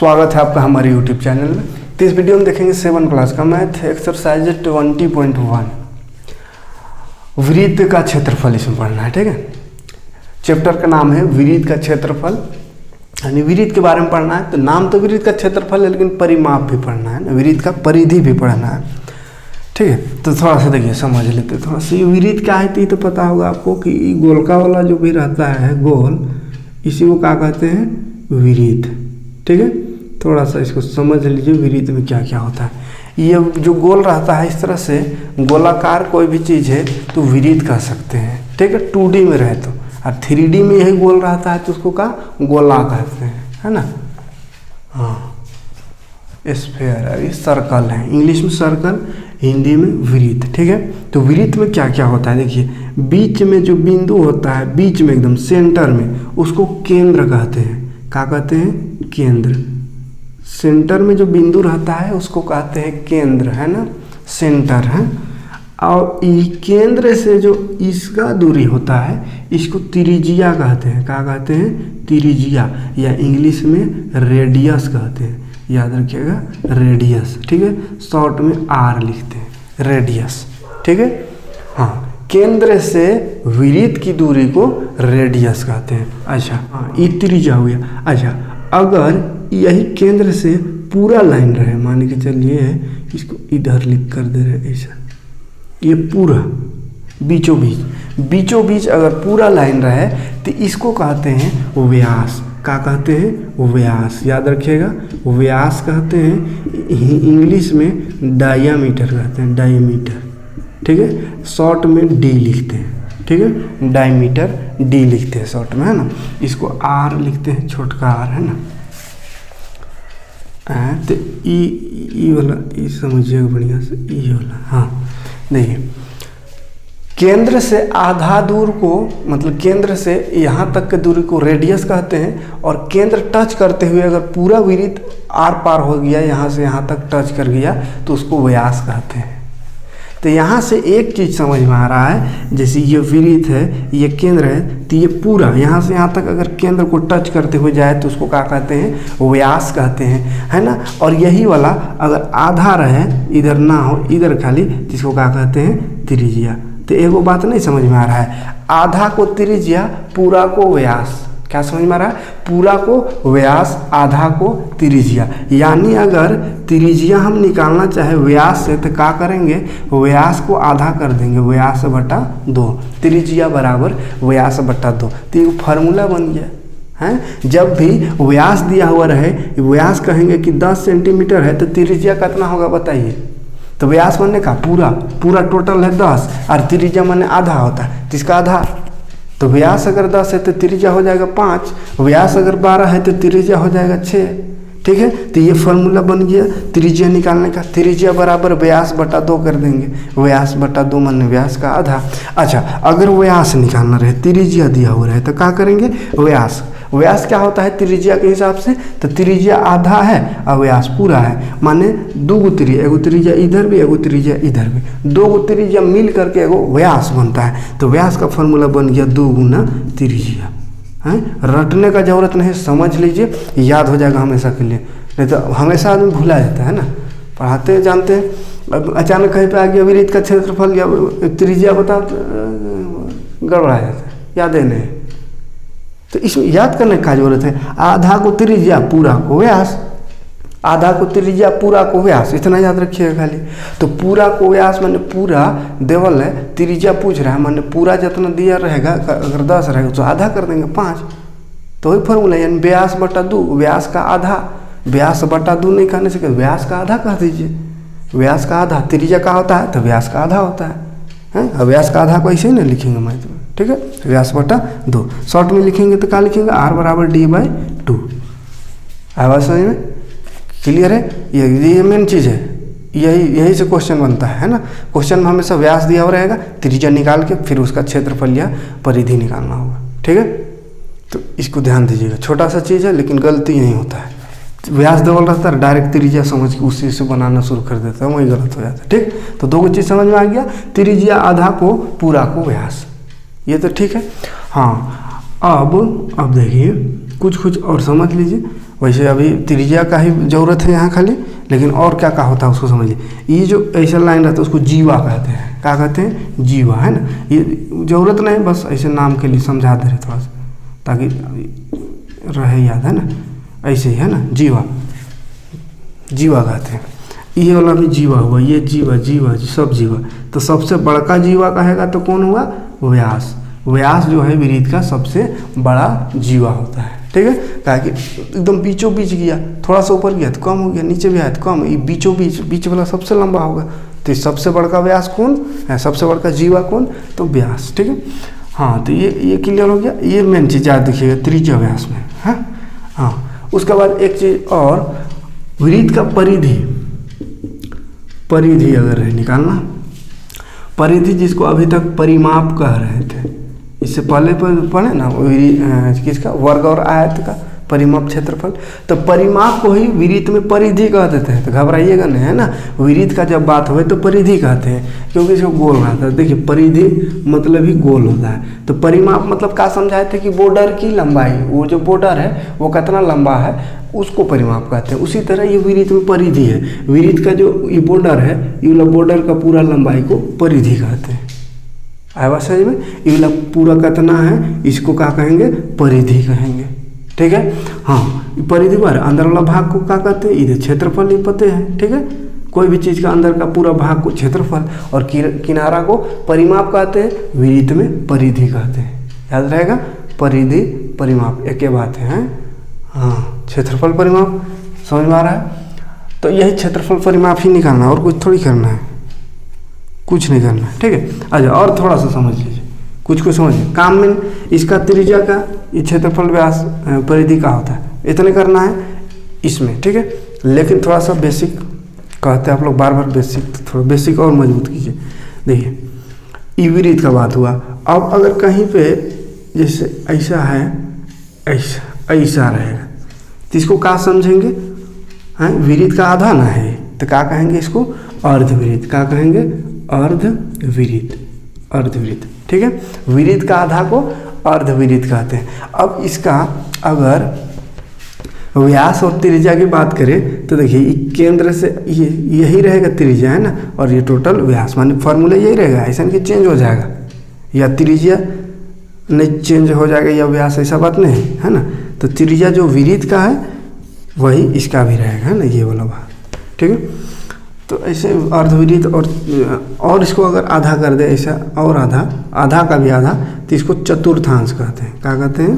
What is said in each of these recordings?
स्वागत है आपका हमारे YouTube चैनल में। तो इस वीडियो में देखेंगे 7 क्लास का मैथ एक्सरसाइज 20.1 वृत्त का क्षेत्रफल इसमें पढ़ना है। ठीक है, चैप्टर का नाम है वृत्त का क्षेत्रफल, यानी वृत्त के बारे में पढ़ना है। तो नाम तो वृत्त का क्षेत्रफल है, लेकिन परिमाप भी पढ़ना है ना, वृत्त का परिधि भी पढ़ना है। ठीक है, तो थोड़ा सा देखिए समझ लेते थोड़ा सा। ये वृत्त क्या है तो पता होगा आपको कि गोलका वाला जो भी रहता है गोल, इसी को क्या कहते हैं, वृत्त। ठीक है, थोड़ा सा इसको समझ लीजिए वृत्त में क्या क्या होता है। ये जो गोल रहता है इस तरह से गोलाकार कोई भी चीज़ है तो वृत्त कह सकते हैं। ठीक है, 2D में रहे तो, और 3D में यही गोल रहता है तो उसको का गोला कहते हैं, है ना। हाँ, स्फीयर, ये सर्कल है, इंग्लिश में सर्कल, हिंदी में वृत्त। ठीक है, तो वृत्त में क्या क्या होता है देखिए, बीच में जो बिंदु होता है, बीच में एकदम सेंटर में, उसको केंद्र कहते हैं। क्या कहते हैं, केंद्र। सेंटर में जो बिंदु रहता है उसको कहते हैं केंद्र, है ना, सेंटर है। और केंद्र से जो इसका दूरी होता है इसको त्रिज्या कहते हैं। क्या कहते हैं, त्रिज्या, या इंग्लिश में रेडियस कहते हैं। याद रखिएगा, रेडियस। ठीक है, शॉर्ट में R लिखते हैं, रेडियस। ठीक है, हाँ, केंद्र से वृत्त की दूरी को रेडियस कहते हैं। अच्छा, हाँ, ये त्रिज्या हो गया। अच्छा, अगर यही केंद्र से पूरा लाइन रहे, मान के चलिए इसको इधर लिख कर दे रहे ऐसा, ये पूरा बीचों बीच अगर पूरा लाइन रहे तो इसको कहते हैं व्यास। क्या कहते हैं, व्यास। याद रखिएगा, व्यास कहते हैं, इंग्लिश में डायमीटर कहते हैं, डायमीटर। ठीक है, शॉर्ट में D लिखते हैं। ठीक है, डायमीटर D लिखते हैं शॉर्ट में, है ना। इसको R लिखते हैं, छोटका R, है ना। तो ई वाला ई समझिएगा बढ़िया से, ई वाला। हाँ, देखिए, केंद्र से आधा दूर को, मतलब केंद्र से यहाँ तक के दूरी को रेडियस कहते हैं। और केंद्र टच करते हुए अगर पूरा वृत्त आर पार हो गया, यहाँ से यहाँ तक टच कर गया, तो उसको व्यास कहते हैं। तो यहाँ से एक चीज़ समझ में आ रहा है, जैसे ये वृत्त है, ये केंद्र है, तो ये पूरा यहाँ से यहाँ तक अगर केंद्र को टच करते हुए जाए तो उसको क्या कहते हैं, व्यास कहते हैं, है ना। और यही वाला अगर आधा रहे, इधर ना हो, इधर खाली, जिसको क्या कहते हैं, त्रिज्या। तो एगो बात नहीं समझ में आ रहा है, आधा को त्रिज्या, पूरा को व्यास। क्या समझ में आ रहा है, पूरा को व्यास, आधा को त्रिज्या। यानी अगर त्रिज्या हम निकालना चाहे व्यास से तो क्या करेंगे, व्यास को आधा कर देंगे, व्यास बटा 2, त्रिज्या बराबर व्यास बटा 2। तो एक फार्मूला बन गया है। जब भी व्यास दिया हुआ रहे, व्यास कहेंगे कि 10 सेंटीमीटर है तो त्रिज्या कितना होगा बताइए। तो व्यास माने का पूरा टोटल है 10, और त्रिज्या माने आधा होता है, जिसका आधा। तो व्यास अगर 10 है तो त्रिज्या हो जाएगा 5, व्यास अगर 12 है तो त्रिज्या हो जाएगा 6। ठीक है, तो ये फार्मूला बन गया त्रिज्या निकालने का। त्रिज्या बराबर व्यास बटा 2 कर देंगे, व्यास बटा 2 माने व्यास का आधा। अच्छा, अगर व्यास निकालना रहे, त्रिज्या दिया हुआ रहे, तो क्या करेंगे, व्यास क्या होता है त्रिज्या के हिसाब से, तो त्रिज्या आधा है और व्यास पूरा है, माने 2 त्रिज्या, एगो त्रिज्या इधर भी, एगो त्रिज्या इधर भी, 2 त्रिज्या मिल करके एगो व्यास बनता है। तो व्यास का फॉर्मूला बन गया 2 गुना त्रिज्या। है, रटने का जरूरत नहीं, समझ लीजिए, याद हो जाएगा हमेशा के लिए। नहीं तो हमेशा आदमी भूला जाता है ना, पढ़ाते जानते हैं, अब अचानक कहीं पे आ गया वृत्त का क्षेत्रफल या त्रिज्या बता, गड़बड़ा जाता है, याद है नहीं। तो इसमें याद करने का जरूरत है, आधा को त्रिज्या, पूरा को व्यास, आधा को त्रिज्या, पूरा को व्यास, इतना याद रखिएगा खाली। तो पूरा को व्यास माने पूरा देवल है, त्रिज्या पूछ रहा है, माने पूरा जितना दिया रहेगा, अगर 10 रहेगा तो आधा कर देंगे 5। तो वही फॉर्मूला, यानी व्यास बटा 2, व्यास का आधा, व्यास बटा 2 नहीं कहने से व्यास का आधा कह दीजिए। व्यास का आधा, त्रिज्या का होता है तो व्यास का आधा होता है। अब व्यास का आधा को ऐसे ही नहीं लिखेंगे मैथ में। ठीक है, व्यास बटा 2, शॉर्ट में लिखेंगे तो क्या लिखेंगे, R बराबर D/2। आवाज समझ में क्लियर है, ये मेन चीज़ है, यही से क्वेश्चन बनता है ना। क्वेश्चन में हमेशा व्यास दिया हुआ रहेगा, त्रिज्या निकाल के फिर उसका क्षेत्रफल या परिधि निकालना होगा। ठीक है, तो इसको ध्यान दीजिएगा, छोटा सा चीज़ है लेकिन गलती यही होता है, व्यास डबल रहता है, डायरेक्ट त्रिज्या समझ के उसी से बनाना शुरू कर देता है, वही गलत हो जाता है। ठीक, तो 2 चीज़ समझ में आ गया, त्रिज्या आधा को, पूरा को व्यास, ये तो ठीक है। हाँ, अब देखिए कुछ और समझ लीजिए, वैसे अभी त्रिज्या का ही ज़रूरत है यहाँ खाली, लेकिन और क्या क्या होता है उसको समझिए। ये जो ऐसा लाइन रहता है उसको जीवा कहते हैं। क्या कहते हैं? जीवा, है ना। ये ज़रूरत नहीं, बस ऐसे नाम के लिए समझा दे रहे थोड़ा सा ताकि रहे याद, है ना। ऐसे ही है ना, जीवा, जीवा कहते हैं। ये वाला भी जीवा हुआ, ये जीवा, जीवा सब जीवा। तो सबसे बड़का जीवा कहेगा तो कौन हुआ? व्यास। व्यास जो है विरीत का सबसे बड़ा जीवा होता है, ठीक है। कहा कि एकदम बीचों बीच गया, थोड़ा सा ऊपर गया तो कम हो गया, नीचे भी आया तो कम, ये बीचों बीच, बीच वाला सबसे लंबा होगा। तो सबसे बड़का व्यास कौन है? सबसे बड़का जीवा कौन? तो व्यास, ठीक है। हाँ, तो ये क्लियर हो गया। ये मेन चीज़ याद रखिएगा त्रिज्या व्यास में, है। हाँ, उसके बाद एक चीज़ और, विरीत का परिधि, परिधि अगर है निकालना, परिधि जिसको अभी तक परिमाप कह रहे थे, इससे पहले पढ़े ना किसका? वर्ग और आयत का परिमाप क्षेत्रफल। तो परिमाप को ही विरीत में परिधि कह देते हैं। तो घबराइएगा नहीं, है ना। विरीत का जब बात हो तो परिधि कहते हैं, क्योंकि इसको गोल रहता है। देखिए परिधि मतलब ही गोल होता है। तो परिमाप मतलब क्या समझाए थे कि बॉर्डर की लंबाई, वो जो बॉर्डर है वो कितना लंबा है उसको परिमाप कहते हैं। उसी तरह ये विरीत में परिधि है। विरीत का जो ये बॉर्डर है, ये बॉर्डर का पूरा लंबाई को परिधि कहते हैं। आया बात समझ में? ये पूरा कितना है इसको क्या कहेंगे? परिधि कहेंगे, ठीक है। हाँ, परिधि पर अंदर वाला भाग को क्या कहते हैं? इधर क्षेत्रफल ही पते हैं, ठीक है। कोई भी चीज़ का अंदर का पूरा भाग को क्षेत्रफल, और किनारा को परिमाप कहते हैं, विरीत में परिधि कहते हैं। याद रहेगा, परिधि परिमाप एक ही बात है। हाँ, क्षेत्रफल परिमाप समझ में आ रहा है। तो यही क्षेत्रफल परिमाप ही निकालना, और कुछ थोड़ी करना है, कुछ नहीं करना है, ठीक है। अच्छा, और थोड़ा सा समझ लीजिए, कुछ समझिए। काम में इसका त्रिज्या का, ये क्षेत्रफल व्यास परिधि का होता है, इतने करना है इसमें, ठीक है। लेकिन थोड़ा सा बेसिक कहते हैं आप लोग बार बार बेसिक, तो थोड़ा बेसिक और मजबूत कीजिए। देखिए, ई विरीत का बात हुआ। अब अगर कहीं पे जैसे ऐसा है, ऐसा ऐसा रहेगा, तो इसको क्या समझेंगे? हाँ, विरीत का आधा ना है, तो क्या कहेंगे इसको? अर्धविरीत। क्या कहेंगे? अर्धविरीत, अर्धविरीत, ठीक है। विरीत का आधा को अर्धविरीत कहते हैं। अब इसका अगर व्यास और त्रिज्या की बात करें तो देखिए, केंद्र से ये यही रहेगा त्रिज्या, है ना, और ये टोटल व्यास, माने फॉर्मूला यही रहेगा। ऐसा नहीं कि चेंज हो जाएगा, या त्रिज्या नहीं चेंज हो जाएगा या व्यास, ऐसा बात नहीं है ना। तो त्रिज्या जो विरीत का है वही इसका भी रहेगा, है ना, ये वाला भाग, ठीक है। तो ऐसे अर्धविरीत और इसको अगर आधा कर दे ऐसा, और आधा, आधा का भी आधा, तो इसको चतुर्थांश कहते हैं। क्या कहते हैं?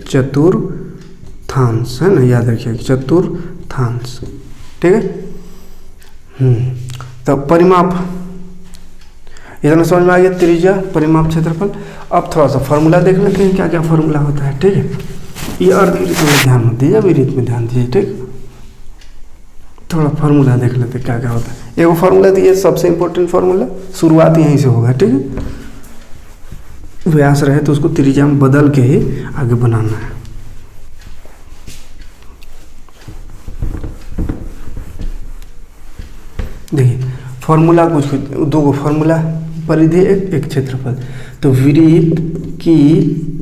चतुर्थांश, है ना, याद रखिए, चतुर्थांश, ठीक है। तो परिमाप इतना समझ में आ गया, त्रिज्या परिमाप क्षेत्रफल। अब थोड़ा सा फॉर्मूला देख लेते हैं, क्या क्या फॉर्मूला होता है, ठीक है। ये अर्धविरीत में ध्यान मत दीजिए, विरीत में ध्यान दीजिए, ठीक। थोड़ा फार्मूला देख लेते क्या क्या होता है। एगो फार्मूला दिए, सबसे इंपॉर्टेंट फार्मूला, शुरुआत यहीं से होगा, ठीक है। व्यास रहे तो उसको त्रिज्या में बदल के ही आगे बनाना है। देखिए फार्मूला कुछ दो फार्मूला, परिधि एक क्षेत्रफल। तो विरीत की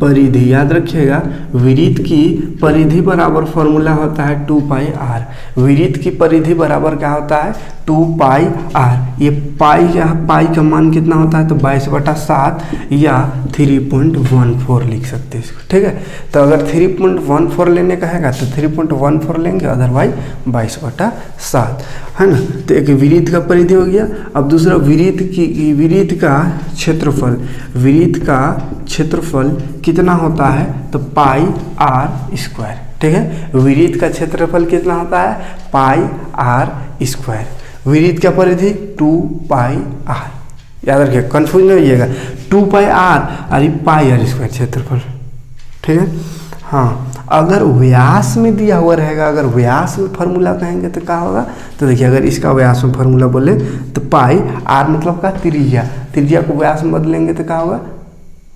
परिधि याद रखिएगा, विरीत की परिधि बराबर फॉर्मूला होता है 2 पाई आर। विरीत की परिधि बराबर क्या होता है? 2 पाई आर। ये पाई का मान कितना होता है? तो 22/7 या 3.14 लिख सकते हैं इसको, ठीक है। तो अगर 3.14 लेने का है तो 3.14 लेंगे, अदरवाइज 22/7, है ना। तो एक विरीत का परिधि हो गया। अब दूसरा विरीत का क्षेत्रफल। विरीत का क्षेत्रफल कितना होता है? तो पाई आर स्क्वायर, ठीक है। विरीत का क्षेत्रफल कितना होता है? पाई आर स्क्वायर। विरीत का परिधि 2 पाई आर, याद रखिए, कंफ्यूज नहीं होइएगा। 2 पाई आर और पाई आर स्क्वायर क्षेत्रफल, ठीक है। हाँ, अगर व्यास में दिया हुआ रहेगा, अगर व्यास में फार्मूला कहेंगे तो क्या होगा? तो देखिए, अगर इसका व्यास में फार्मूला बोले तो पाई आर मतलब का त्रिज्या, त्रिज्या को व्यास में बदलेंगे तो क्या होगा?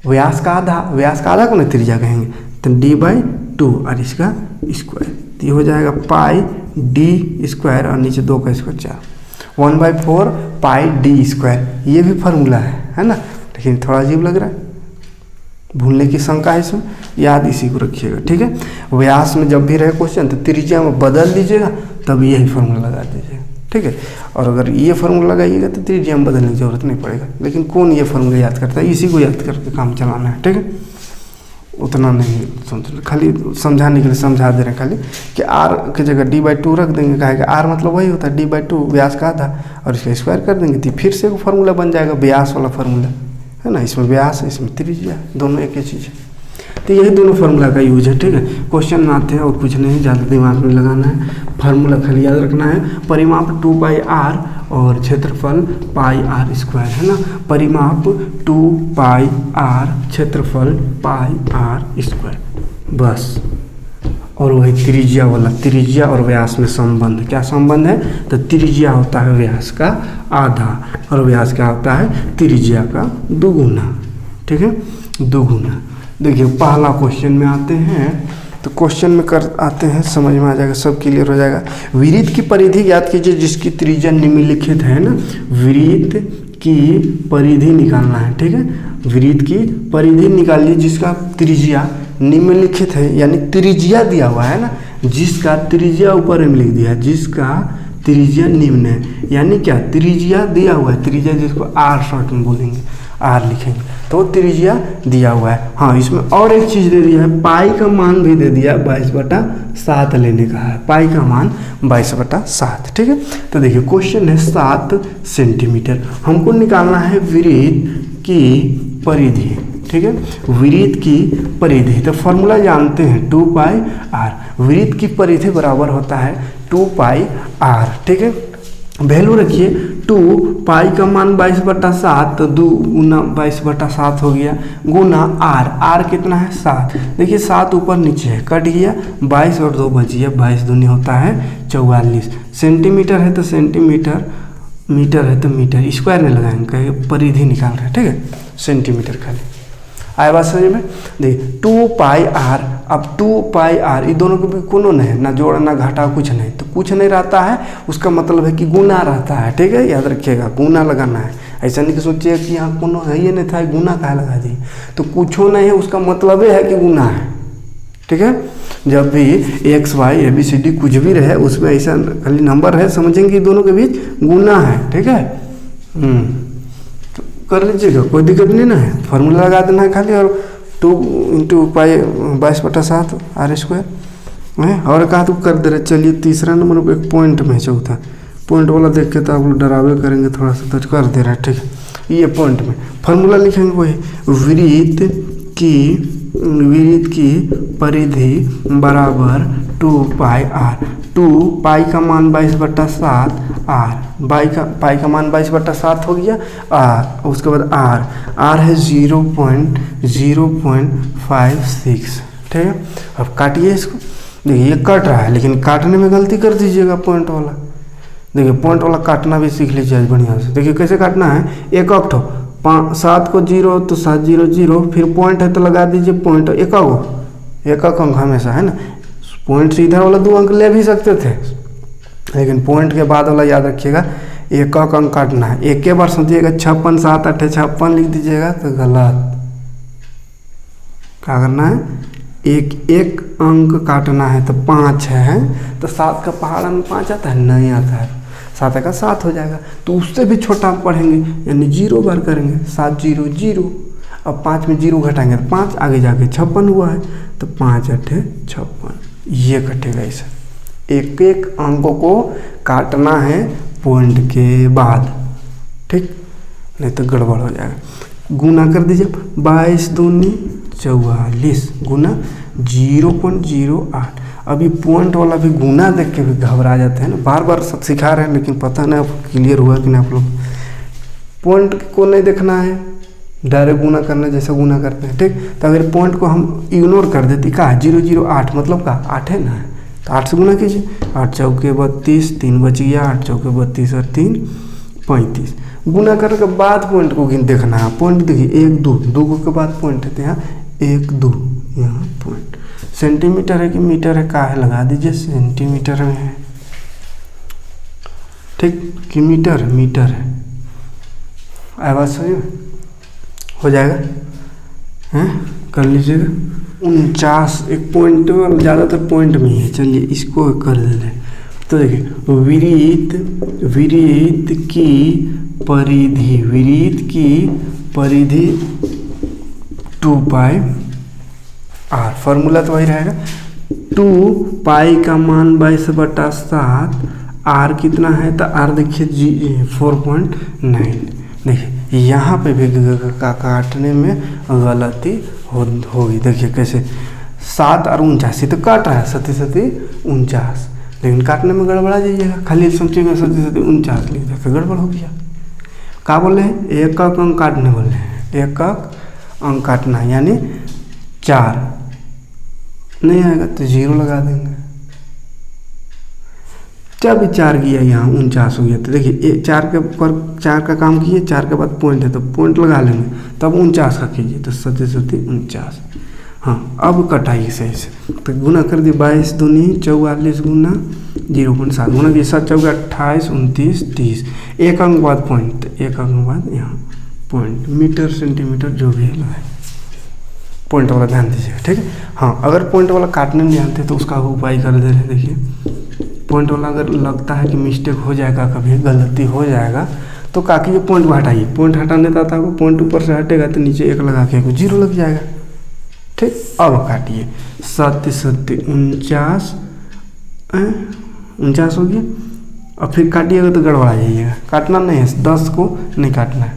व्यास का आधा को ना त्रिज्या कहेंगे, तो d/2 और इसका स्क्वायर, तो ये हो जाएगा पाई d स्क्वायर और नीचे 2 का स्क्वायर 4, 1/4 पाई d स्क्वायर। ये भी फार्मूला है ना, लेकिन थोड़ा अजीब लग रहा है, भूलने की शंका है इसमें, याद इसी को रखिएगा, ठीक है। व्यास में जब भी रहे क्वेश्चन तो त्रिज्या में बदल दीजिएगा, तब यही फार्मूला लगा दीजिएगा, ठीक है। और अगर ये फार्मूला लगाइएगा तो त्रिज्या में बदलने की जरूरत नहीं पड़ेगा। लेकिन कौन ये फार्मूला याद करता है, इसी को याद करके काम चलाना है, ठीक है। उतना नहीं समझ, खाली समझाने के लिए समझा दे रहे हैं खाली कि आर की जगह d/2 रख देंगे, कहा कि आर मतलब वही होता है d/2 व्यास का आधा, और इसका स्क्वायर कर देंगे तो फिर से फार्मूला बन जाएगा व्यास वाला फार्मूला, है ना। इसमें व्यास है, इसमें त्रिज्या, दोनों एक ही चीज़ है। तो यही दोनों फार्मूला का यूज है, ठीक है। क्वेश्चन में आते हैं और कुछ नहीं, ज़्यादा दिमाग में लगाना है, फार्मूला खाली याद रखना है। परिमाप 2πr और क्षेत्रफल πr², है ना। परिमाप 2πr, क्षेत्रफल πr², बस। और वही त्रिज्या वाला, त्रिज्या और व्यास में संबंध, क्या संबंध है, तो त्रिज्या होता है व्यास का आधा और व्यास क्या होता है, त्रिज्या का दुगुना, ठीक है, दुगुना। देखिए पहला क्वेश्चन में आते हैं, तो क्वेश्चन में कर आते हैं, समझ में आ जाएगा, सब क्लियर हो जाएगा। वृत्त की परिधि ज्ञात कीजिए जिसकी त्रिज्या निम्नलिखित है ना, वृत्त की परिधि निकालना है, ठीक है। वृत्त की परिधि निकालिए जिसका त्रिज्या निम्नलिखित है, यानी त्रिज्या दिया हुआ है ना, जिसका त्रिज्या ऊपर में लिख दिया है, जिसका त्रिज्या निम्न है, यानी क्या, त्रिज्या दिया हुआ है, त्रिज्या जिसको आर शॉर्ट में बोलेंगे, आर लिखेंगे, तो त्रिज्या दिया हुआ है। हाँ, इसमें और एक चीज़ दे दिया है, पाई का मान भी दे दिया, 22/7 लेने का है, पाई का मान 22/7, ठीक है। तो देखिए क्वेश्चन है 7 सेंटीमीटर, हमको निकालना है वृत्त की परिधि, ठीक है, वृत्त की परिधि। तो फॉर्मूला जानते हैं 2πr, वृत्त की परिधि बराबर होता है 2πr, ठीक है। वैल्यू रखिए 2, पाई का मान 22/7, तो 2 गुना 22/7 हो गया, गुना आर, आर कितना है 7, देखिए 7 ऊपर नीचे है, कट गया, 22 और 2 बच गया, 22 दूनी होता है 44, सेंटीमीटर है तो सेंटीमीटर, मीटर है तो मीटर, स्क्वायर में लगाएंगे, परिधि निकाल रहे हैं, ठीक है, सेंटीमीटर खाली। आया बात समझ में। देखिए 2πr, अब 2πr ये दोनों के भी कोनो नहीं है, ना जोड़ा ना घटा, कुछ नहीं, तो कुछ नहीं रहता है, उसका मतलब है कि गुना रहता है, ठीक है, याद रखिएगा, गुना लगाना है। ऐसा नहीं कि सोचिए कि यहाँ कोनो है ये नहीं था, गुना कहाँ लगा दी, तो कुछ नहीं है, उसका मतलब है कि गुना है, ठीक है। जब भी एक्स वाई ABCD कुछ भी रहे, उसमें ऐसा खाली नंबर है, समझेंगे दोनों के बीच गुना है, ठीक है। तो कर लीजिएगा, कोई दिक्कत नहीं ना है, फार्मूला लगा देना है खाली, और 2 × पाई 22/7 r², है। और कहा तो कर दे रहे। चलिए तीसरा नंबर एक पॉइंट में, चौथा पॉइंट वाला देख के तो आप लोग डरावे करेंगे थोड़ा सा, तो कर दे रहे हैं, ठीक है। ये पॉइंट में फार्मूला लिखेंगे वही, वृत्त की परिधि बराबर 2πr, 2 पाई का मान 22/7, आर पाई का मान 22/7 हो गया, आर, उसके बाद आर है 0.056, ठीक है। अब काटिए इसको, देखिए ये कट रहा है, लेकिन काटने में गलती कर दीजिएगा पॉइंट वाला, देखिए पॉइंट वाला काटना भी सीख लीजिए बढ़िया से। देखिए कैसे काटना है, एक अक्टो 7 को 0 तो 7 0 0, फिर पॉइंट है तो लगा दीजिए पॉइंट, एक अंक हमेशा, है ना। पॉइंट से इधर वाला 2 अंक ले भी सकते थे, लेकिन पॉइंट के बाद वाला याद रखिएगा, एक अंक काटना है। एक के बार समझिएगा 56 7 8 56 लिख दीजिएगा तो गलत, क्या करना है, एक अंक काटना है, तो 5 है, तो 7 का पहाड़ा में 5 आता है, नहीं आता है, 7 का 7 हो जाएगा, तो उससे भी छोटा पढ़ेंगे, यानी 0 बार करेंगे, 7 0 0, अब 5 में 0 घटाएंगे तो 5, आगे जाके 56 हुआ है, तो 5 8 56, ये कटेगा इसे। एक एक अंकों को काटना है पॉइंट के बाद, ठीक, नहीं तो गड़बड़ हो जाएगा। गुना कर दीजिए, 22 दूनी 44 गुना 0.08। अभी पॉइंट वाला भी गुना देख के भी घबरा जाते हैं ना, बार बार सब सिखा रहे हैं, लेकिन पता नहीं क्लियर हुआ कि नहीं आप लोग। पॉइंट को नहीं देखना है, डायरेक्ट गुना करना जैसे गुना करते हैं, ठीक। तो अगर पॉइंट को हम इग्नोर कर देते, कहा 008 मतलब का 8 है ना, तो 8 से गुना कीजिए, 8 चौके 32, 3 बच गया, 8 चौके 32 और 3 35। गुना करने के बाद पॉइंट को देखना है, पॉइंट देखिए 1 2 2 के बाद पॉइंट है, तो यहाँ 1 2, यहाँ पॉइंट। सेंटीमीटर है कि मीटर है, का है लगा दीजिए, सेंटीमीटर में है, ठीक, कि मीटर है, आवाज़ हो जाएगा, हैं। कर लीजिएगा 49, एक पॉइंट ज़्यादातर पॉइंट में ही है। चलिए इसको कर देते हैं। तो देखिए विरीत की परिधि 2 पाई आर, फॉर्मूला तो वही रहेगा। 2 पाई का मान 22/7, आर कितना है तो आर देखिए 4.9। देखिए यहाँ पे भी काटने में गलती होगी। देखिए कैसे 7 और 49 तो काट रहा है 7 लेकिन काटने में गड़बड़ा जाइएगा, खाली सोचिएगा 7 लिख देते गड़बड़ हो गया। क्या बोले हैं? एक अंक काटने बोले हैं, एक अंक काटना यानी 4 नहीं आएगा तो 0 लगा देंगे। जब 4 किया यहाँ 49 हो गया तो देखिए 4 का काम किए, 4 के बाद पॉइंट है तो पॉइंट लगा लेंगे, तब 49 का कीजिए तो 7×7 = 49। हाँ अब कटाइए सही से, तो गुना कर दिए 22 दूनी 44 गुना 0.7 गुना किए 7 चौके 28 29 30, एक अंक बाद पॉइंट, एक अंक बाद यहाँ पॉइंट, मीटर सेंटीमीटर जो भी है लगाए। पॉइंट वाला ध्यान दीजिएगा, ठीक है। हाँ अगर पॉइंट वाला काटने नहीं जानते तो उसका उपाय कर दे रहे हैं। देखिए पॉइंट वाला अगर लगता है कि मिस्टेक हो जाएगा, कभी गलती हो जाएगा तो काकी जो पॉइंट हटाइए, पॉइंट हटाने का था वो पॉइंट ऊपर से हटेगा तो नीचे 1 लगा के 0 लग जाएगा, ठीक। अब काटिए 7 7 49 हो गया। और फिर काटिएगा तो गड़बड़ा जाइएगा, काटना नहीं है, 10 को नहीं काटना है,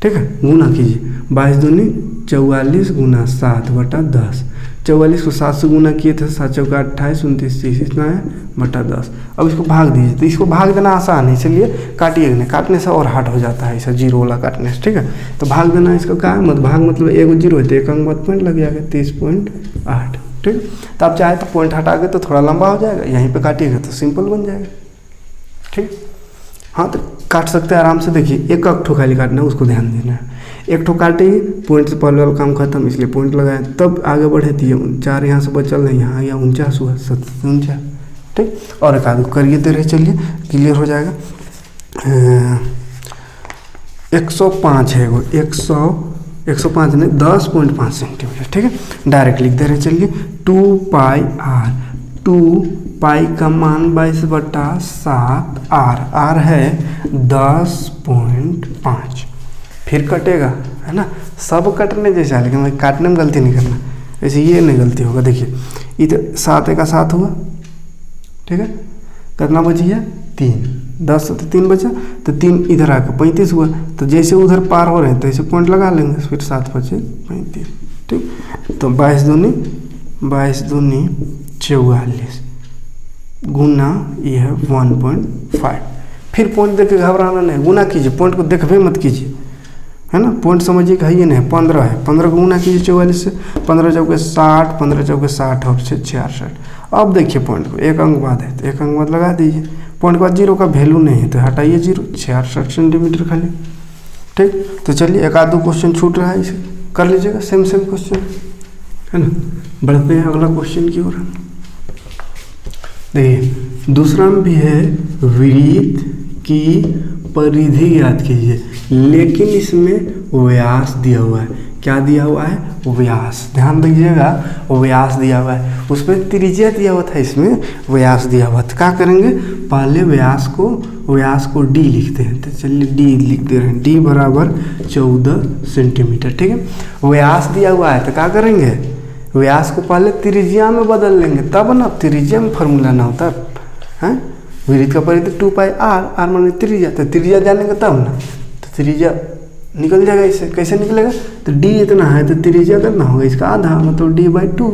ठीक है। गुना कीजिए 22 दूनी 44 गुना 7/10, 44 को 7 से गुना किए थे, 7 चौका 28 29 30 इतना है बटा 10। अब इसको भाग दीजिए, तो इसको भाग देना आसान है, इसलिए काटिएगा नहीं, काटने से और हार्ड हो जाता है ऐसा 0 वाला काटने से, ठीक है। तो भाग देना इसका क्या है, भाग मतलब 1 0 है तो एक अंक बाद पॉइंट लग जाएगा 30.8, ठीक। तो आप चाहे तो पॉइंट हटा के तो थोड़ा लंबा हो जाएगा, यहीं पर काटिएगा तो सिंपल बन जाएगा, ठीक। हाँ तो काट सकते हैं आराम से। देखिए एक ठो खाली काटना है, उसको ध्यान देना है। एक ठो काटेंगे पॉइंट से पहले वाला काम खत्म, इसलिए पॉइंट लगाए तब आगे बढ़े दिए 4 यहाँ से बचल नहीं, यहाँ या 49 हुआ 7 ठीक। और एक आधे करिए दे रहे, चलिए क्लियर हो जाएगा। 105 है वो 105 नहीं 10.5 सेंटीमीटर, ठीक है। डायरेक्ट लिख दे रहे, चलिए 2 पाई आर, 2 पाई का मान 22/7, आर है 10.5। फिर कटेगा है ना, सब कटने जैसा, लेकिन भाई काटने में गलती नहीं करना, ऐसे ये नहीं गलती होगा। देखिए इधर 7 का 7 हुआ, ठीक है। कितना बच गया 3, 10 तो 3 बचा, तो 3 इधर आकर 35 हुआ, तो जैसे उधर पार हो रहे हैं तो ऐसे पॉइंट लगा लेंगे, फिर 7 बचे 35, ठीक। तो 22 दूनी 44 गुना ये है 1.5। फिर पॉइंट देख के घबराना नहीं, गुना कीजिए, पॉइंट को देखबे मत कीजिए, है ना। पॉइंट समझिए कि है ये नहीं 15 है, 15 को गुना कीजिए 44 से, 15 चौके 60, 15 चौके 60 और 66। अब देखिए पॉइंट को एक अंक बाद है तो एक अंक बाद लगा दीजिए, पॉइंट के बाद 0 का वैल्यू नहीं है तो हटाइए 0, 66 सेंटीमीटर खाली, ठीक। तो चलिए एक आध 2 क्वेश्चन छूट रहा है, इसे कर लीजिएगा, सेम क्वेश्चन है ना। बढ़ते हैं अगला क्वेश्चन की ओर। देखिए दूसरा में भी है वृत्त की परिधि ज्ञात कीजिए, लेकिन इसमें व्यास दिया हुआ है। क्या दिया हुआ है? व्यास। ध्यान दीजिएगा, व्यास दिया हुआ है, उस पर त्रिज्या दिया हुआ था, इसमें व्यास दिया हुआ था। क्या करेंगे, पहले व्यास को d लिखते हैं, तो चलिए d लिख दे रहे हैं, d बराबर 14 सेंटीमीटर, ठीक है। व्यास दिया हुआ है तो क्या करेंगे, व्यास को पहले त्रिज्या में बदल लेंगे, तब ना त्रिज्या में फॉर्मूला ना होता है। वृत्त का परिधि 2 पाई आर माने त्रिज्या, तो त्रिज्या जानेंगे तब ना, तो त्रिज्या निकल जाएगा। इससे कैसे निकलेगा, तो d इतना है तो त्रिज्या कितना होगा, इसका आधा मतलब d/2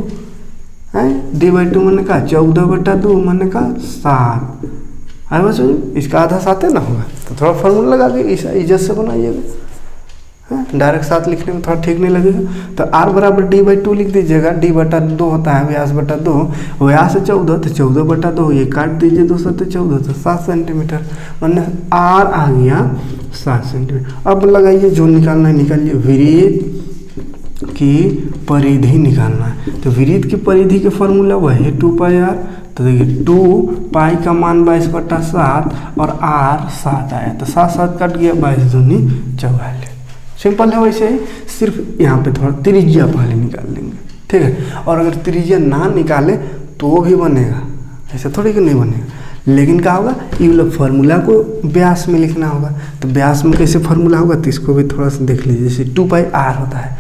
है। d/2 माने का 14/2 माने का 7 है, बस इसका आधा 7 है ना होगा, तो थोड़ा फॉर्मूला लगा के इज्जत से बनाइएगा, डायरेक्ट 7 लिखने में थोड़ा ठीक नहीं लगेगा। तो r बराबर d/2 लिख दीजिएगा, d/2 होता है व्यास बटा 2, व्यास 14 तो 14/2, ये काट दीजिए 2 7 14 तो 7 सेंटीमीटर, माने r आ गया 7 सेंटीमीटर। अब लगाइए जो निकालना है निकालिए, वृत्त की परिधि निकालना है। तो वृत्त की परिधि के फॉर्मूला वह है 2 पाई आर। तो देखिए 2 पाई का मान 22/7 और r 7 आया, तो 7 7 कट गया, 22 दूनी 44, सिंपल है। वैसे ही सिर्फ यहाँ पे थोड़ा त्रिज्या पहले निकाल लेंगे, ठीक है। और अगर त्रिज्या ना निकाले तो भी बनेगा, ऐसा थोड़ी कि नहीं बनेगा। लेकिन क्या होगा, ये वाला फार्मूला को व्यास में लिखना होगा। तो व्यास में कैसे फार्मूला होगा, तो इसको भी थोड़ा सा देख लीजिए। जैसे 2πr होता है,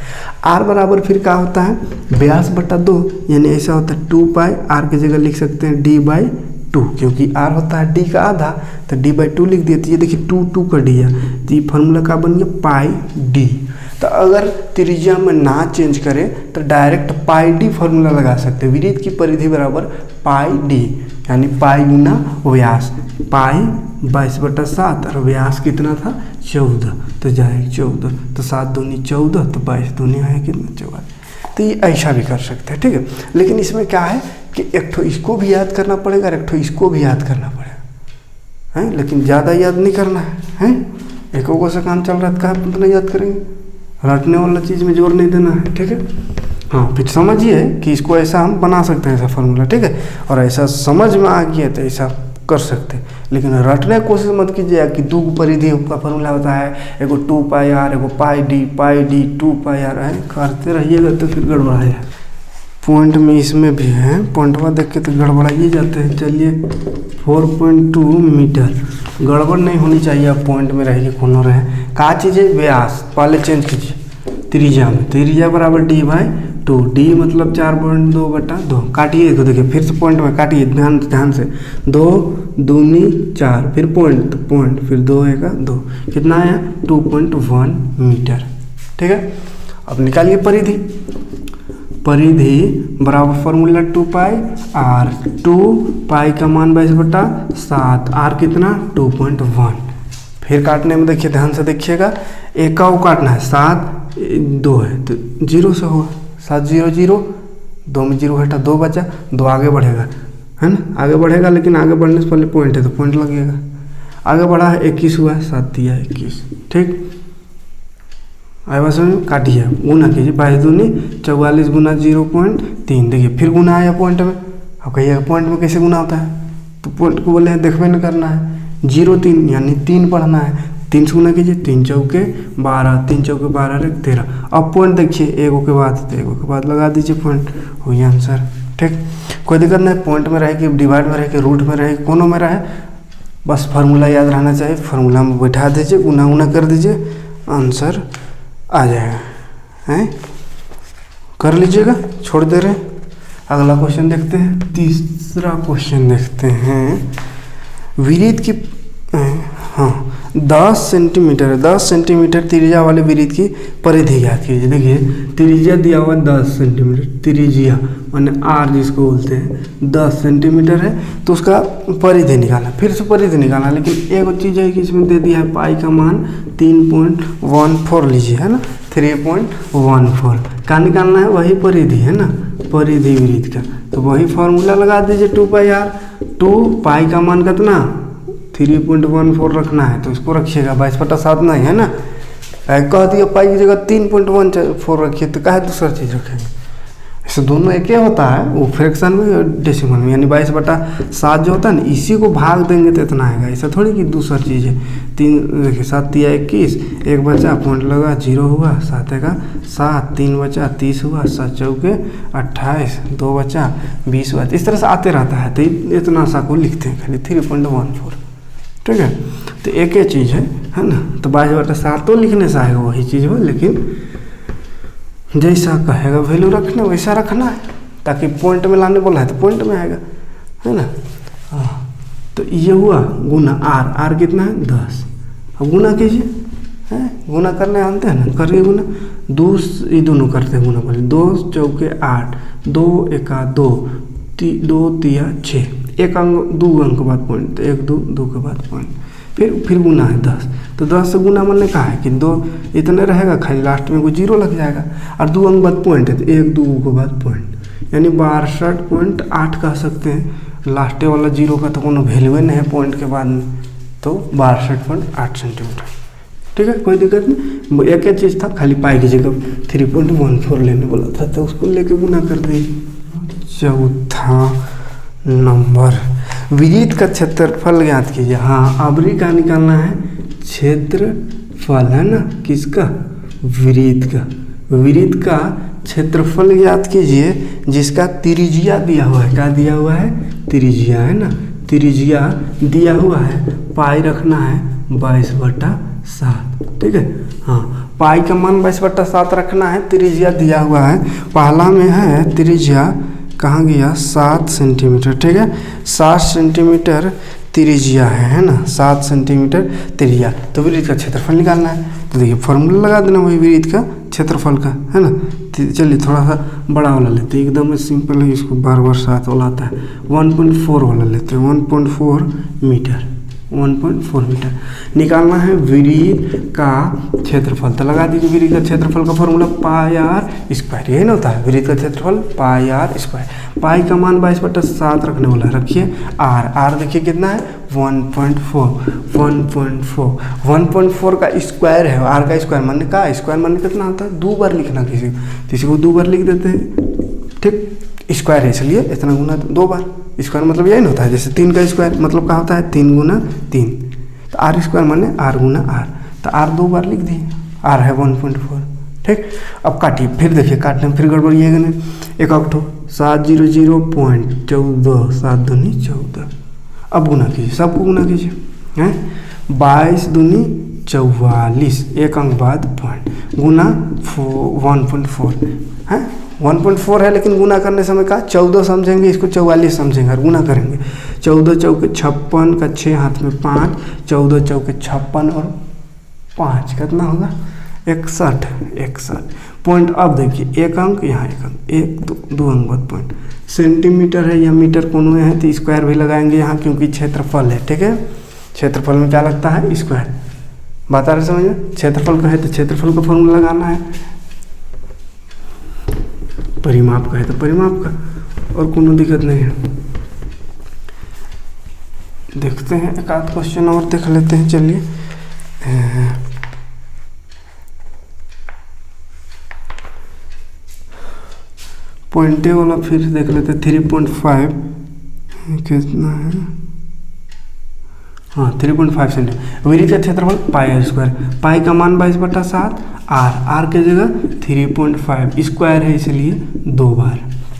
r बराबर फिर क्या होता है, व्यास बटा 2, यानी ऐसा होता है 2πr की जगह लिख सकते हैं d/2, क्योंकि r होता है d का आधा, तो d/2 लिख दिया। तो ये देखिए 2 कर दिया, तो ये फार्मूला का बन गया πd। तो अगर त्रिज्या में ना चेंज करें तो डायरेक्ट πd फार्मूला लगा सकते हैं। विरीत की परिधि बराबर πd, यानी पाई गुना व्यास, पाई 22/7 और व्यास कितना था 14, तो जाएगा 14, तो 7 दूनी 14, तो 22 दूनी है कितना 44। तो ये ऐसा भी कर सकते हैं, ठीक है। लेकिन इसमें क्या है कि एक ठो इसको भी याद करना पड़ेगा और एक ठो इसको भी याद करना पड़ेगा, है। लेकिन ज़्यादा याद नहीं करना है। एक से काम चल रहा है, कहाँ उतना याद करेंगे, रटने वाला चीज़ में जोर नहीं देना है, ठीक है। हाँ, फिर समझिए कि इसको ऐसा हम बना सकते हैं, ऐसा फार्मूला, ठीक है। और ऐसा समझ में आ गया तो ऐसा कर सकते हैं। लेकिन रटने की कोशिश मत कीजिए कि 2 परिधि का फार्मूला होता है, एगो 2πr, एगो πd 2πr है, करते रहिएगा तो फिर गड़बड़ाएगा। पॉइंट में इसमें भी है, पॉइंटवा देख के तो गड़बड़ाइए जाते हैं। चलिए 4.2 मीटर, गड़बड़ नहीं होनी चाहिए। अब पॉइंट में रहेगी कोनो रहे, का चीज़ है व्यास, पहले चेंज कीजिए त्रिज्या में। त्रिज्या बराबर d/2, d मतलब 4.2/2, काटिए इसको, देखिए फिर से पॉइंट में काटिए, ध्यान से। 2 दूनी 4, फिर पॉइंट, तो पॉइंट, फिर 2 1 2, कितना आया 2.1 मीटर, ठीक है। अब निकालिए परिधि। परिधि बराबर फार्मूला 2πr, 2π का मान 22/7, r कितना 2.1। फिर काटने में देखिए, ध्यान से देखिएगा, एक का वो काटना है, 7 2 है तो 0 से होगा, 7 0 0, 2 में 0 घटा 2 बचा, 2 आगे बढ़ेगा, है ना, आगे बढ़ेगा। लेकिन आगे बढ़ने से पहले पॉइंट है तो पॉइंट लगेगा। आगे बढ़ा है 21 हुआ, 7 दिया 21, ठीक। आए बस काटिए, गुना कीजिए, 22 दूनी 44 गुना 0.3, देखिए फिर गुना आया पॉइंट में। अब कहिएगा पॉइंट में कैसे गुना होता है, तो पॉइंट को बोले हैं देखबे नहीं करना है, 0 3 यानी 3 पढ़ना है। 3 से गुना कीजिए, 3 चौके 12, 3 चौके 12 13। अब पॉइंट देखिए, एगो के बाद लगा दीजिए पॉइंट, हो गया आंसर, ठीक। कोई दिक्कत नहीं, पॉइंट में रहे कि डिवाइड में रहे कि रूट में रहे, कोनो में रहे, बस फार्मूला याद रहना चाहिए। फार्मूला में बैठा दीजिए, गुना कर दीजिए, आंसर आ जाएगा, हैं। कर लीजिएगा, छोड़ दे रहे हैं। अगला क्वेश्चन देखते हैं, तीसरा क्वेश्चन देखते हैं। विरीत की, हाँ 10 सेंटीमीटर है, 10 सेंटीमीटर त्रिज्या वाले विरीत की परिधि ज्ञात कीजिए। देखिए त्रिज्या दिया हुआ 10 सेंटीमीटर, त्रिज्या माने r जिसको बोलते हैं 10 सेंटीमीटर है, तो उसका परिधि निकालना, फिर से परिधि निकालना। लेकिन एक चीज़ है कि इसमें दे दिया है पाई का मान 3.14 लीजिए, है ना, 3.14 का निकालना है, वही परिधि है ना, परिधि विरीत का। तो वही फार्मूला लगा दीजिए 2πr, 2π का मान कितना 3.14 रखना है, तो इसको रखिएगा 22/7 नहीं है ना, कह दिया पाई की जगह 3.14 रखिए, तो क्या दूसरा चीज़ रखेंगे। ऐसे दोनों एक ही होता है, वो फ्रैक्शन में और डेसिमल में, यानी 22/7 जो होता है ना, इसी को भाग देंगे तो इतना आएगा। ऐसा थोड़ी कि दूसरा चीज़ है। 3 देखिए 7 दिया 21, एक बचा पॉइंट लगा 0 हुआ, 7 1 7, 3 बचा 30 हुआ, 7 चौके 28, 2 बचा 20 हुआ। इस तरह से आते रहता है, तो इतना सा को लिखते हैं खाली 3.14, ठीक है। तो एक ही चीज़ है ना, तो 22/7 तो लिखने से आएगा वही चीज़ हो, लेकिन जैसा कहेगा वैल्यू रखना वैसा रखना है, ताकि पॉइंट में लाने बोला है तो पॉइंट में आएगा, है ना। तो ये हुआ गुना r कितना है 10। अब गुना कीजिए, है गुना करने जानते हैं ना, करिए गुना, 2 ये दोनों करते हैं गुना पहले, 2 चौके 8, 2 1 2, 2 3 6, एक अंक 2 अंक के बाद पॉइंट, तो 1 2 2 के बाद पॉइंट, फिर गुना है 10। तो 10 से गुना मैंने कहा है कि 2 इतने रहेगा, खाली लास्ट में कोई 0 लग जाएगा, और 2 अंक बाद पॉइंट है, तो 1 2 के बाद पॉइंट, यानी 62.8 कह सकते हैं। लास्टे वाला 0 का तो कोनो वैल्यू नहीं है पॉइंट के बाद में, तो 62.8 सेंटीमीटर, ठीक है, कोई दिक्कत नहीं। एक ही चीज़ था, खाली पाई की जगह 3.14 लेने बोला था, तो उसको लेके गुना कर दीजिए। चौथा नंबर, विरीत का क्षेत्रफल ज्ञात कीजिए। हाँ, आवरी का निकालना है, क्षेत्रफल है ना, किसका वृत्त का, वृत्त का क्षेत्रफल ज्ञात कीजिए जिसका त्रिज्या दिया हुआ है। क्या दिया हुआ है? त्रिज्या है ना, त्रिज्या दिया हुआ है, पाई रखना है 22/7। ठीक है, हाँ, पाई का मान 22/7 रखना है, त्रिज्या दिया हुआ है। पहला में है त्रिज्या, कहाँ गया? 7 सेंटीमीटर। ठीक है, 7 सेंटीमीटर त्रिज्या है ना, 7 सेंटीमीटर त्रिज्या। तो वृत्त का क्षेत्रफल निकालना है, तो देखिए फॉर्मूला लगा देना वही वृत्त का क्षेत्रफल का, है ना। चलिए थोड़ा सा बड़ा वाला लेते हैं, एकदम सिंपल है, इसको बार बार 7 वाला आता है। 1.4 वाला लेते हैं, 1.4 मीटर, 1.4 मीटर निकालना है वृत्त का क्षेत्रफल। तो लगा दीजिए वृत्त का क्षेत्रफल का फॉर्मूला पाई आर स्क्वायर, यही ना होता है वृत्त का क्षेत्रफल पाई आर स्क्वायर। पाई का मान 22/7 रखने वाला है, रखिए। आर, आर देखिए कितना है? 1.4 का स्क्वायर है, आर का स्क्वायर माने का स्क्वायर माने कितना होता है? 2 बार लिखना किसी को 2 बार लिख देते हैं। ठीक, स्क्वायर है इसलिए इतना गुना 2 बार। स्क्वायर मतलब यही ना होता है, जैसे 3 का स्क्वायर मतलब क्या होता है? 3 गुना 3। तो आर स्क्वायर माने आर गुना आर, तो आर 2 बार लिख दिए, आर है 1.4। ठीक, अब काटिए, फिर देखिए काटने में फिर गड़बड़िएगा नहीं। एक अक्टो 700.14, 7 दूनी 14। अब गुना कीजिए, सबको गुना कीजिए, हैं 22 दूनी 44, एक अंक बाद पॉइंट, गुना 1.4 है, 1.4 है, लेकिन गुना करने समय का 14 समझेंगे, इसको 44 समझेंगे और गुना करेंगे। 14 चौके 56 का 6 हाथ में 5, 14 चौके 56 और 5 कितना होगा? 61। पॉइंट अब देखिए, एक अंक यहाँ, एक अंक, 1 2 अंक बाद पॉइंट। सेंटीमीटर है या मीटर कोनो में है तो स्क्वायर भी लगाएंगे यहाँ, क्योंकि क्षेत्रफल है। ठीक है, क्षेत्रफल में क्या लगता है? स्क्वायर। बात आ रही समझ में? क्षेत्रफल का है तो क्षेत्रफल का फॉर्मूला लगाना है, परिमाप का है तो परिमाप का, और कोनो दिक्कत नहीं है। देखते हैं एक आध क्वेश्चन और देख लेते हैं। चलिए पॉइंटे वाला फिर देख लेते हैं। 3.5 कितना है? हाँ 3.5 सेंटीमीटर। वृत्त का क्षेत्रफल पाई आर स्क्वायर, पाई का मान 22/7, आर के जगह 3.5 स्क्वायर है इसलिए 2 बार।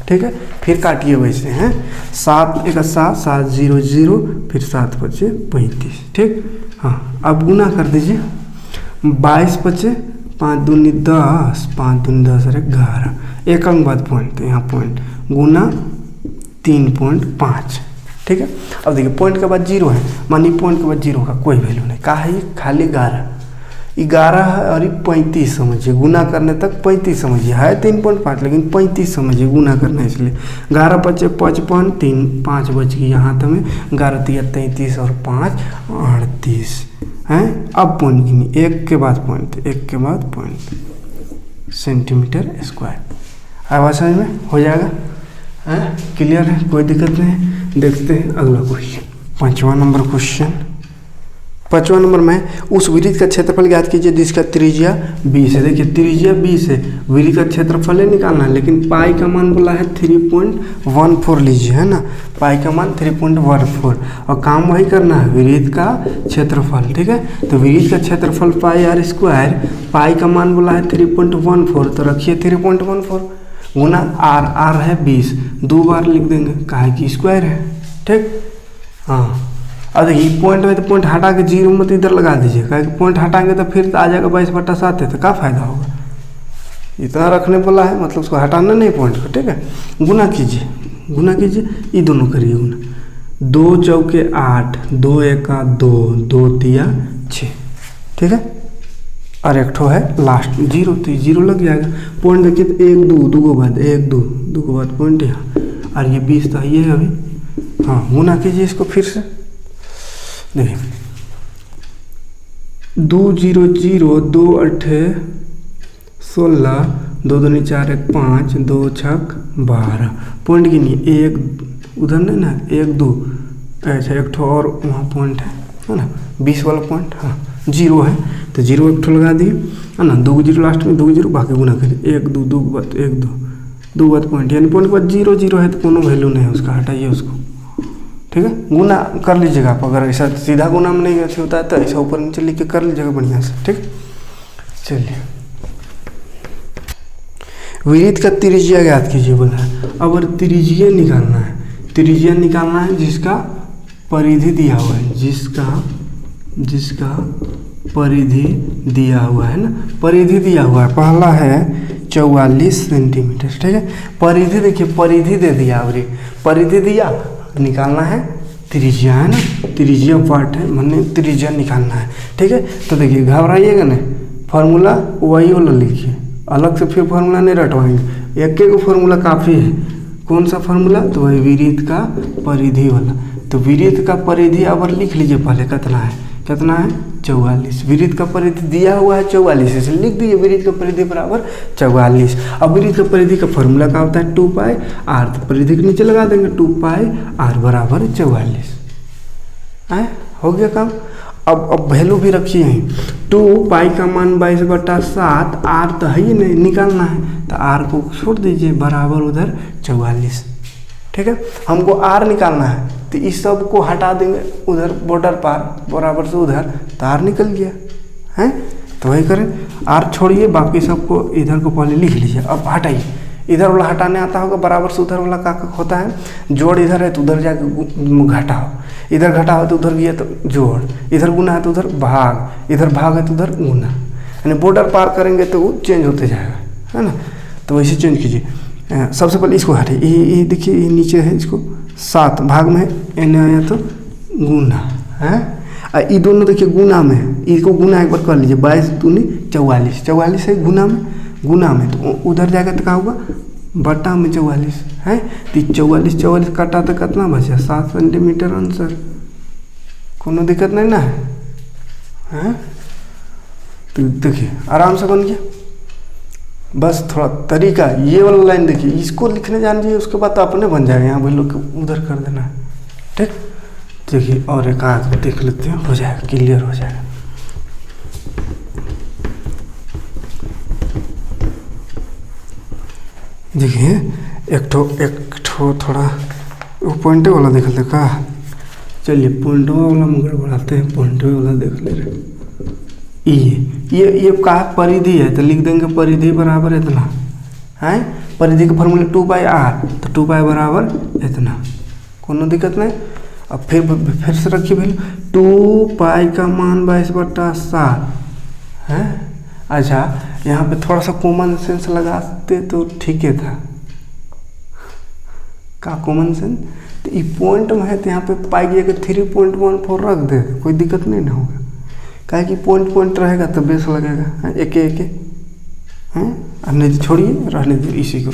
ठीक है, फिर काटिए वैसे हैं, 7 1 7, 7 0 0, फिर 7 बचे 35। ठीक, हाँ अब गुना कर दीजिए, 22 बचे 5 दूनी 10, 5 दूनी 10 और 11, एक अंक बाद पॉइंट, तो यहाँ पॉइंट गुना 3.5। ठीक है, अब देखिए पॉइंट के बाद 0 है, मानिए पॉइंट के बाद 0 का कोई वैल्यू नहीं, कहा है ये खाली 11 है और ये 35 समझिए, गुना करने तक 35 समझिए, है 3.5 लेकिन 35 समझिए गुना करना है, इसलिए 11 बचे 55, 3 5 बच गई यहाँ तो में 11 3 33 और 5 38 हैं। अब पॉइंट गिनी, एक के बाद पॉइंट, एक के बाद पॉइंट, सेंटीमीटर स्क्वायर। आवाज समझ में हो जाएगा? है क्लियर है, कोई दिक्कत नहीं है। देखते हैं अगला क्वेश्चन, 5वां नंबर क्वेश्चन। 5वां नंबर में उस वृत्त का क्षेत्रफल ज्ञात कीजिए जिसका त्रिज्या 20 है। देखिए त्रिज्या 20 है, वृत्त का क्षेत्रफल ही निकालना है, लेकिन पाई का मान बोला है 3.14 लीजिए, है ना, पाई का मान 3.14 और काम वही करना है, वृत्त का क्षेत्रफल। ठीक है, तो वृत्त का क्षेत्रफल पाई आर स्क्वायर, पाई का मान बोला है 3.14, तो रखिए 3.14 गुना आर है 20, 2 बार लिख देंगे, काहे कि स्क्वायर है। ठीक, हाँ अब देखिए पॉइंट में तो पॉइंट हटा के 0 मत इधर लगा दीजिए, काहे कि पॉइंट हटाएंगे तो फिर तो आ जाएगा 22/7 है, तो क्या फायदा होगा, इतना रखने वाला है, मतलब उसको हटाना नहीं पॉइंट को। ठीक है, गुना कीजिए, गुना कीजिए, ये दोनों करिए गुना, 2 चौके 8, 2 एका 2, 2 तिया 6। ठीक है, और एक ठो है लास्ट 0, तो 0 लग जाएगा। पॉइंट देखिए तो 1 2 2 के बाद 1 2 2 के बाद पॉइंट यहाँ, और ये 20 तो ये है अभी। हाँ गुना कीजिए इसको फिर से, देखिए 2 0 0, 2 8 16, 2 दूनी 4 1 5, 2 6 12, पॉइंट गिनिए, 1 उधर नहीं ना, 1 2, अच्छा एक ठो और वहाँ पॉइंट है ना, 20 वाला पॉइंट, हाँ 0 है तो 0 एक ठो लगा दिए, है ना, 2 0 लास्ट में, 2 0 बाकी गुना करिए, 1 2 2 के बाद 1 2 2 बात पॉइंट, यानी पॉइंट के बाद 0 0 है तो कोनो वैल्यू नहीं है उसका, हटाइए उसको। ठीक है, गुना कर लीजिएगा आप, अगर ऐसा सीधा गुना में नहीं अच्छी होता है तो ऐसा ऊपर नीचे लिख के कर लीजिएगा बढ़िया से। ठीक, चलिए वृत्त का त्रिज्या ज्ञात कीजिए बोला है। अब त्रिज्या निकालना है, त्रिज्या निकालना है जिसका परिधि दिया हुआ है, जिसका परिधि दिया हुआ है ना, परिधि दिया हुआ है। पहला है 44 सेंटीमीटर, ठीक है। परिधि देखिए, परिधि दे दिया और परिधि दिया, निकालना है त्रिज्या, है ना, त्रिज्या पार्ट है, मैंने त्रिज्या निकालना है, ठीक है। तो देखिए घबराइएगा नहीं, फार्मूला वही वाला लिखिए, अलग से फिर फार्मूला नहीं रटवाएंगे, एक एक फार्मूला काफ़ी है। कौन सा फार्मूला? तो वही वृत्त का परिधि वाला। तो वृत्त का परिधि अब लिख लीजिए पहले, कितना है, कितना है 44। वृत्त का परिधि दिया हुआ है 44, इसे लिख दीजिए वृत्त का परिधि बराबर 44। अब वृत्त का परिधि का फॉर्मूला क्या होता है 2πr, तो परिधि के नीचे लगा देंगे 2πr बराबर 44। हो गया काम। अब वैल्यू भी रखिए यहीं, 2π का मान 22/7, r तो है ही नहीं, निकालना है तो r को छोड़ दीजिए बराबर उधर 44, ठीक है। हमको r निकालना है तो इस सब को हटा देंगे उधर बॉर्डर पार बराबर से उधर, तो r निकल गया है। तो वही करें, r छोड़िए, बाकी सबको इधर को पहले लिख लीजिए। अब हटाइए, इधर वाला हटाने आता होगा, बराबर से उधर वाला का होता है जोड़, इधर है तो उधर जाके घटाओ, इधर घटाओ तो उधर गया तो जोड़, इधर गुना है तो उधर भाग, इधर भाग है तो उधर गुना, यानी बॉर्डर पार करेंगे तो वो चेंज होते जाएगा, है ना। तो वैसे चेंज कीजिए। सबसे पहले इसको हटाइए, ये देखिए ये नीचे है, इसको 7 भाग में एन आया तो गुना है, और ये दोनों देखिए गुना में है, इसको गुना एक बार कर लीजिए, 22 दूनी 44, 44 है गुना में तो उधर जाएगा तो क्या होगा बटा में 44 है। तो 44 कटा तो कितना बचा 7 सेंटीमीटर आंसर, कोनो दिक्कत नहीं ना है। तो देखिए आराम से बन गया, बस थोड़ा तरीका ये वाला लाइन देखिए, इसको लिखने जान दीजिए, उसके बाद तो अपने बन जाएगा, यहाँ भाई लोग उधर कर देना है, ठीक। देखिए और एक आध देख लेते हैं, हो जाएगा, क्लियर हो जाएगा। देखिए एक ठो थोड़ा वो पॉइंटे वाला देख लेते का, चलिए पॉइंट वाला मगर बढ़ाते हैं, पॉइंट वाला देख ले रहे। ये का परिधि है तो लिख देंगे परिधि बराबर इतना है, परिधि का फॉर्मूला 2πr, तो 2π बराबर इतना, कोनो दिक्कत नहीं। अब फिर से रखिए वैल्यू, 2π का मान 22/7 है। अच्छा यहाँ पे थोड़ा सा कॉमन सेंस लगाते तो ठीक है था, का कॉमन सेंस, तो ये पॉइंट में है तो यहाँ पे पाई गया कि 3.14 रख दे, कोई दिक्कत नहीं ना होगा, काहे कि पॉइंट रहेगा तो बेस लगेगा, एक हैं। अब नहीं छोड़िए, रहने दीजिए, इसी को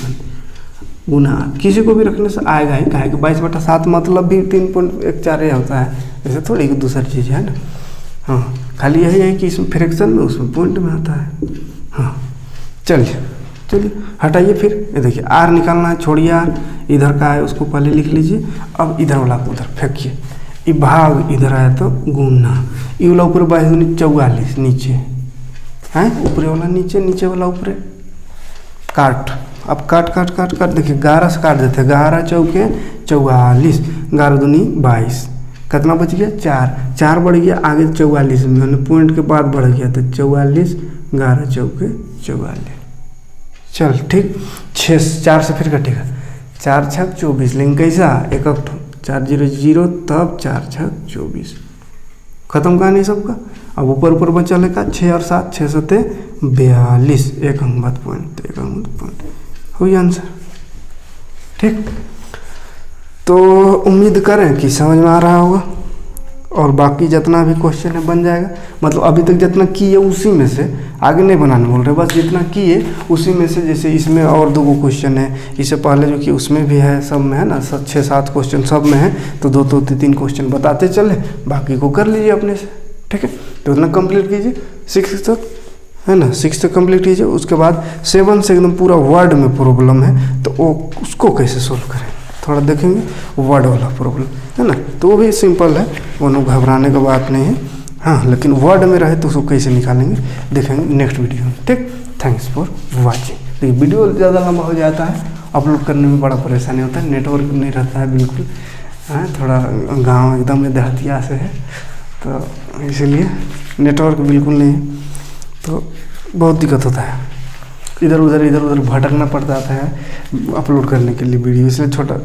गुना किसी को भी रखने से आएगा ही, काहे कि 22/7 मतलब भी 3.14 होता है, ऐसे थोड़ी दूसरी चीज़ है ना। हाँ खाली यही है कि इसमें फ्रैक्शन में उसमें पॉइंट में आता है। हाँ चलिए हटाइए, फिर ये देखिए r निकालना है, छोड़िए r, इधर का है उसको पहले लिख लीजिए। अब इधर वाला को उधर फेंकिए, ये भाग इधर आया तो गुना, ये वाला ऊपर 22×44 नीचे है, ऊपर वाला नीचे वाला ऊपर काट। अब काट देखिए 11 से काट देते हैं, 11 चौके 44, 11 दूनी 22, कितना बच गया 4 बढ़ गया आगे 44 में, पॉइंट के बाद बढ़ गया तो 44, 11 चौके 44, चल ठीक। 4 से फिर कटेगा, 4 छक 24, लेकिन कैसा एक 4 0 0, तब 4 छक 24, खत्म कहानी सबका। अब ऊपर बचा लेगा 6 और 7, 6 7 42, एक अंक बाद पॉइंट, एक अंक पॉइंट हो गया आंसर, ठीक। तो उम्मीद करें कि समझ में आ रहा होगा, और बाकी जितना भी क्वेश्चन है बन जाएगा, मतलब अभी तक जितना किए उसी में से, आगे नहीं बनाने बोल रहे, बस जितना किए उसी में से। जैसे इसमें और 2 क्वेश्चन है, इससे पहले जो कि उसमें भी है, सब में है ना, 6-7 क्वेश्चन सब में है, तो 2-3 क्वेश्चन बताते चले, बाकी को कर लीजिए अपने से, ठीक है। तो उतना कंप्लीट कीजिए 6 तक, है ना, 6 तक कंप्लीट कीजिए। उसके बाद 7 से एकदम पूरा वर्ड में प्रॉब्लम है, तो वो उसको कैसे सोल्व करें थोड़ा देखेंगे, वर्ड वाला प्रॉब्लम है ना, तो वो भी सिंपल है, वो घबराने का बात नहीं है। हाँ लेकिन वर्ड में रहे तो उसको कैसे निकालेंगे देखेंगे नेक्स्ट वीडियो में, ठीक। Thanks for watching. देखिए वीडियो ज़्यादा लंबा हो जाता है, अपलोड करने में बड़ा परेशानी होता है, नेटवर्क नहीं रहता है बिल्कुल, हाँ थोड़ा गाँव एकदम देहातिया से है, तो इसीलिए नेटवर्क बिल्कुल नहीं है, तो बहुत दिक्कत होता है। इधर उधर भटकना पड़ता है अपलोड करने के लिए वीडियो, इसलिए छोटा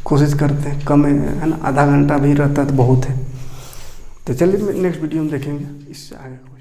कोशिश करते हैं, कम है ना, आधा घंटा भी रहता है तो बहुत है। तो चलिए नेक्स्ट वीडियो में देखेंगे इससे आगे कुछ।